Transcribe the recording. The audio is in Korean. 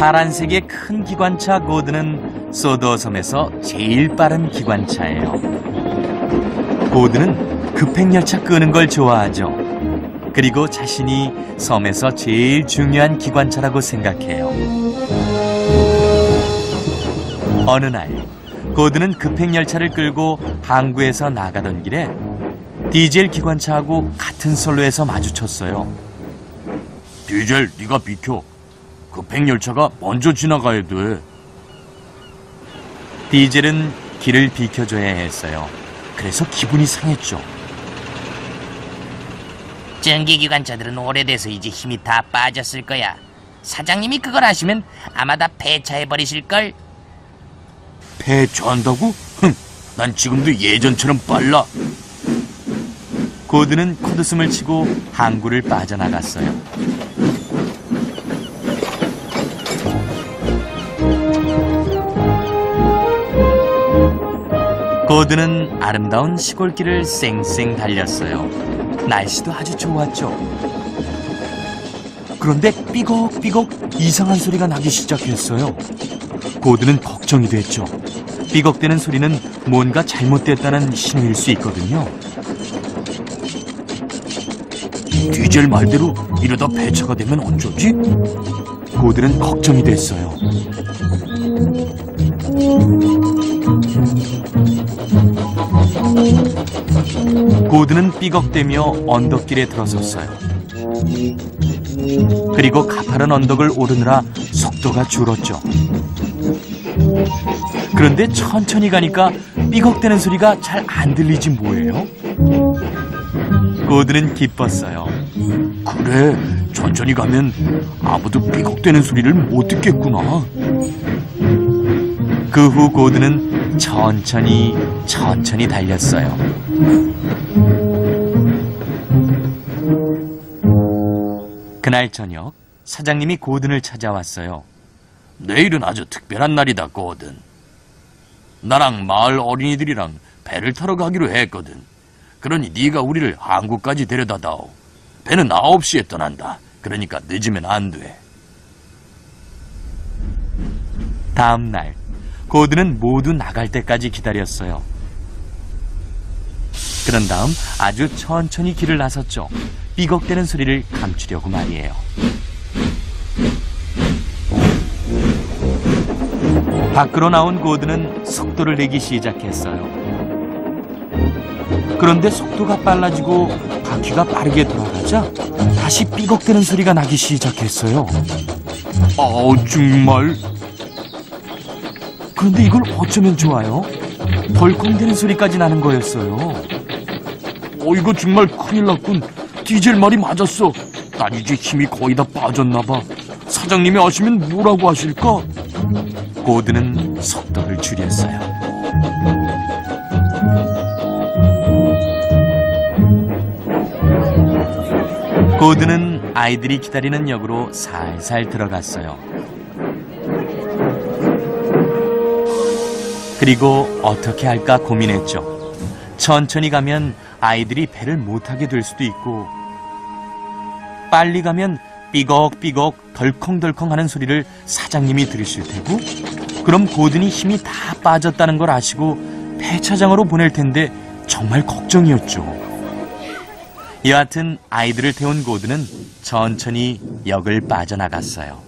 파란색의 큰 기관차 고드는 소드섬에서 제일 빠른 기관차예요. 고드는 급행열차 끄는 걸 좋아하죠. 그리고 자신이 섬에서 제일 중요한 기관차라고 생각해요. 어느 날 고드는 급행열차를 끌고 항구에서 나가던 길에 디젤 기관차하고 같은 선로에서 마주쳤어요. 디젤, 네가 비켜. 급행열차가 먼저 지나가야 돼. 디젤은 길을 비켜줘야 했어요. 그래서 기분이 상했죠. 전기기관차들은 오래돼서 이제 힘이 다 빠졌을 거야. 사장님이 그걸 아시면 아마 다 폐차해버리실걸? 폐차한다고? 난 지금도 예전처럼 빨라. 고드는 콧웃음을 치고 항구를 빠져나갔어요. 고드는 아름다운 시골길을 쌩쌩 달렸어요. 날씨도 아주 좋았죠. 그런데 삐걱삐걱 이상한 소리가 나기 시작했어요. 고드는 걱정이 됐죠. 삐걱대는 소리는 뭔가 잘못됐다는 신호일 수 있거든요. 디젤 말대로 이러다 폐차가 되면 어쩌지? 고드는 걱정이 됐어요. 고드는 삐걱대며 언덕길에 들어섰어요. 그리고 가파른 언덕을 오르느라 속도가 줄었죠. 그런데 천천히 가니까 삐걱대는 소리가 잘 안 들리지 뭐예요? 고드는 기뻤어요. 그래, 천천히 가면 아무도 삐걱대는 소리를 못 듣겠구나. 그 후 고드는 천천히 달렸어요. 그날 저녁 사장님이 고든을 찾아왔어요. 내일은 아주 특별한 날이다, 고든. 나랑 마을 어린이들이랑 배를 타러 가기로 했거든. 그러니 네가 우리를 항구까지 데려다 다오. 배는 9시에 떠난다. 그러니까 늦으면 안 돼. 다음 날 고든은 모두 나갈 때까지 기다렸어요. 그런 다음 아주 천천히 길을 나섰죠. 삐걱대는 소리를 감추려고 말이에요. 밖으로 나온 고든은 속도를 내기 시작했어요. 그런데 속도가 빨라지고 바퀴가 빠르게 돌아가자 다시 삐걱대는 소리가 나기 시작했어요. 아우, 정말. 그런데 이걸 어쩌면 좋아요? 덜컹대는 소리까지 나는 거였어요. 이거 정말 큰일 났군. 디젤 말이 맞았어. 난 이제 힘이 거의 다 빠졌나 봐. 사장님이 아시면 뭐라고 하실까? 고든은 속도를 줄였어요. 고든은 아이들이 기다리는 역으로 살살 들어갔어요. 그리고 어떻게 할까 고민했죠. 천천히 가면 아이들이 배를 못 타게 될 수도 있고, 빨리 가면 삐걱삐걱 덜컹덜컹 하는 소리를 사장님이 들으실 테고, 그럼 고든이 힘이 다 빠졌다는 걸 아시고 폐차장으로 보낼 텐데 정말 걱정이었죠. 여하튼 아이들을 태운 고든은 천천히 역을 빠져나갔어요.